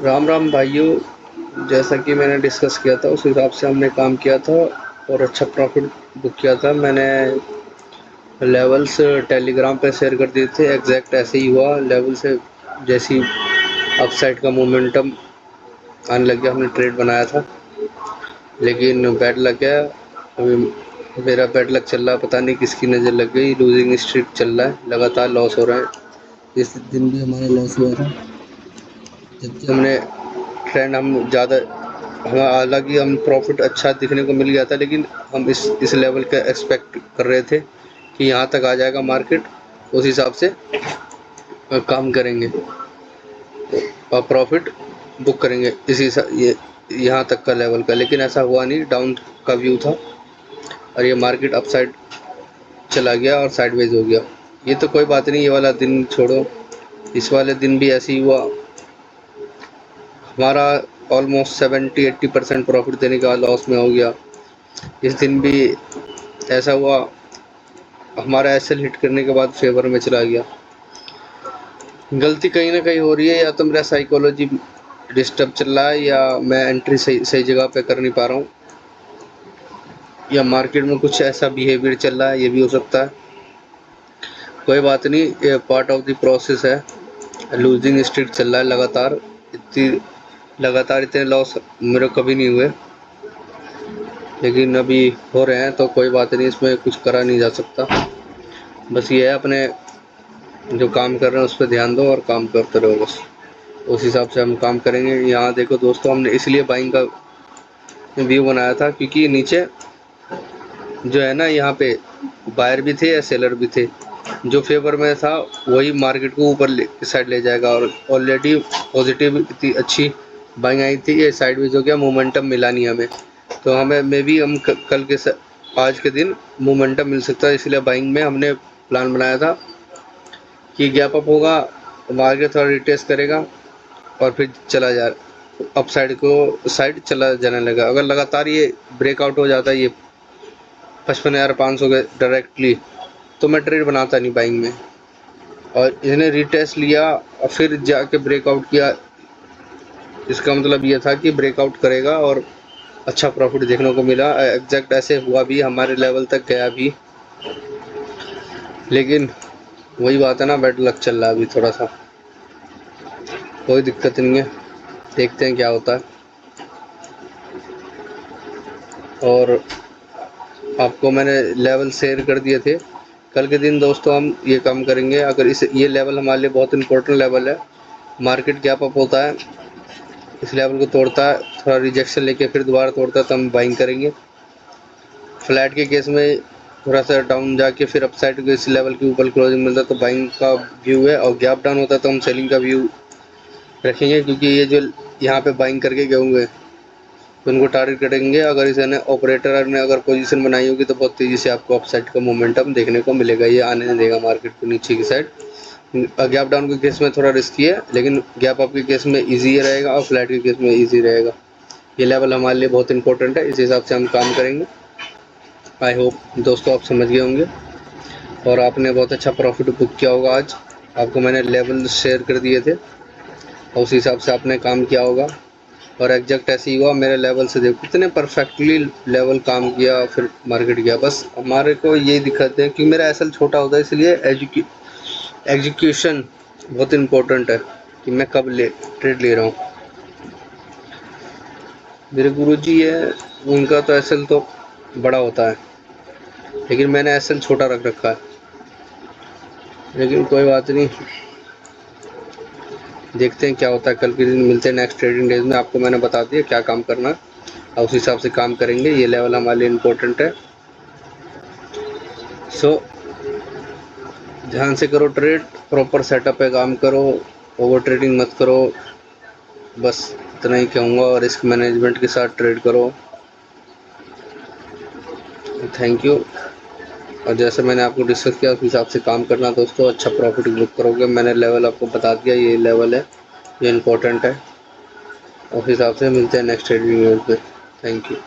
राम राम भाइयों। जैसा कि मैंने डिस्कस किया था उस हिसाब से हमने काम किया था और अच्छा प्रॉफिट बुक किया था। मैंने लेवल्स टेलीग्राम पे शेयर कर दिए थे, एग्जैक्ट ऐसे ही हुआ। लेवल से जैसी अपसाइड का मोमेंटम आने लग गया, हमने ट्रेड बनाया था, लेकिन बैड लग गया। अभी मेरा बैड लक चल रहा है, पता नहीं किसकी नज़र लग गई। लूजिंग स्ट्रीक चल रहा है, लगातार लॉस हो रहा है। इस दिन भी हमारा लॉस हुआ था, जबकि हमने ट्रेंड हम ज़्यादा हमें हालांकि हम प्रॉफिट अच्छा दिखने को मिल गया था, लेकिन हम इस लेवल का एक्सपेक्ट कर रहे थे कि यहाँ तक आ जाएगा मार्केट, उस हिसाब से काम करेंगे और प्रॉफिट बुक करेंगे ये यहाँ तक का लेवल का। लेकिन ऐसा हुआ नहीं, डाउन का व्यू था और ये मार्केट अपसाइड चला गया और साइडवेज हो गया। ये तो कोई बात नहीं, ये वाला दिन छोड़ो, इस वाले दिन भी ऐसे ही हुआ। हमारा ऑलमोस्ट 70-80% प्रॉफिट देने के बाद लॉस में हो गया। इस दिन भी ऐसा हुआ, हमारा एसएल हिट करने के बाद फेवर में चला गया। गलती कहीं ना कहीं हो रही है, या तो मेरा साइकोलॉजी डिस्टर्ब चल रहा है, या मैं एंट्री सही जगह पे कर नहीं पा रहा हूँ, या मार्केट में कुछ ऐसा बिहेवियर चल रहा है, ये भी हो सकता है। कोई बात नहीं, ये पार्ट ऑफ द प्रोसेस है। लूजिंग स्ट्रीक चल रहा है लगातार इतने लॉस मेरे को कभी नहीं हुए, लेकिन अभी हो रहे हैं, तो कोई बात नहीं, इसमें कुछ करा नहीं जा सकता। बस ये है, अपने जो काम कर रहे हैं उस पर ध्यान दो और काम करते रहो, बस उस हिसाब से हम काम करेंगे। यहाँ देखो दोस्तों, हमने इसलिए बाइंग का व्यू बनाया था क्योंकि नीचे जो है ना, यहाँ पे बायर भी थे या सेलर भी थे। जो फेवर में था वही मार्केट को ऊपर साइड ले जाएगा, और ऑलरेडी पॉजिटिव इतनी अच्छी बाइंग आई थी, ये साइडवेज हो गया, मोमेंटम मिला नहीं हमें। तो हमें मे भी हम आज के दिन मोमेंटम मिल सकता है, इसलिए बाइंग में हमने प्लान बनाया था कि गैप अप होगा, मार्केट थोड़ा रिटेस्ट करेगा और फिर चला जा अप साइड चला जाने लगा। अगर लगातार ये ब्रेकआउट हो जाता है, ये 55,500 के डायरेक्टली, तो मैं ट्रेड बनाता नहीं बाइंग में। और इसने रिटेस्ट लिया और फिर जाके ब्रेकआउट किया, इसका मतलब ये था कि ब्रेकआउट करेगा और अच्छा प्रॉफिट देखने को मिला। एग्जैक्ट ऐसे हुआ भी, हमारे लेवल तक गया भी, लेकिन वही बात है ना, बैड लक चल रहा है अभी थोड़ा सा। कोई दिक्कत नहीं है, देखते हैं क्या होता है। और आपको मैंने लेवल शेयर कर दिए थे। कल के दिन दोस्तों हम ये काम करेंगे, अगर ये लेवल हमारे लिए बहुत इंपॉर्टेंट लेवल है। मार्केट गैप अप होता है, इस लेवल को तोड़ता है, थोड़ा रिजेक्शन लेके फिर दोबारा तोड़ता है, तो हम बाइंग करेंगे। फ्लैट के केस में थोड़ा सा डाउन जाके फिर अपसाइड को इस लेवल के ऊपर क्लोजिंग मिलता है, तो बाइंग का व्यू है। और गैप डाउन होता है तो हम सेलिंग का व्यू रखेंगे, क्योंकि ये जो यहाँ पे बाइंग करके गए होंगे तो उनको टारगेट करेंगे। अगर इसने ऑपरेटर ने अगर पोजीशन बनाई होगी तो बहुत तेज़ी से आपको अपसाइड का मोमेंटम देखने को मिलेगा, ये आने नहीं देगा मार्केट को नीचे की साइड। गैप डाउन के केस में थोड़ा रिस्की है, लेकिन गैप अप के केस में ईजी रहेगा और फ्लैट के केस में ईजी रहेगा। ये लेवल हमारे लिए बहुत इंपॉर्टेंट है, इस हिसाब से हम काम करेंगे। आई होप दोस्तों आप समझ गए होंगे और आपने बहुत अच्छा प्रॉफिट बुक किया होगा। आज आपको मैंने लेवल शेयर कर दिए थे और उस हिसाब से आपने काम किया होगा, और एग्जैक्ट ऐसे ही हुआ। मेरे लेवल से देखो कितने परफेक्टली लेवल काम किया, फिर मार्केट गया। बस हमारे को यही दिक्कत है कि मेरा एसएल छोटा होता है, इसलिए एग्जीक्यूशन बहुत इम्पोर्टेंट है कि मैं कब ट्रेड ले रहा हूँ। मेरे गुरुजी है, उनका तो एसएल तो बड़ा होता है, लेकिन मैंने एसएल छोटा रख रखा है। लेकिन कोई बात नहीं, देखते हैं क्या होता है। कल के दिन मिलते हैं नेक्स्ट ट्रेडिंग डेज में। आपको मैंने बता दिया क्या काम करना है और उस हिसाब से काम करेंगे। ये लेवल हमारे लिए इम्पोर्टेंट है, सो ध्यान से करो ट्रेड, प्रॉपर सेटअप पे काम करो, ओवर ट्रेडिंग मत करो। बस इतना ही कहूँगा, और रिस्क मैनेजमेंट के साथ ट्रेड करो। Thank you. और जैसे मैंने आपको डिस्कस किया उस हिसाब से काम करना दोस्तों, अच्छा प्रॉफिट बुक करोगे। मैंने लेवल आपको बता दिया, ये लेवल है, ये इम्पोर्टेंट है। उस हिसाब से मिलते हैं नेक्स्ट ट्रेडिंग न्यूज़ पे। Thank you.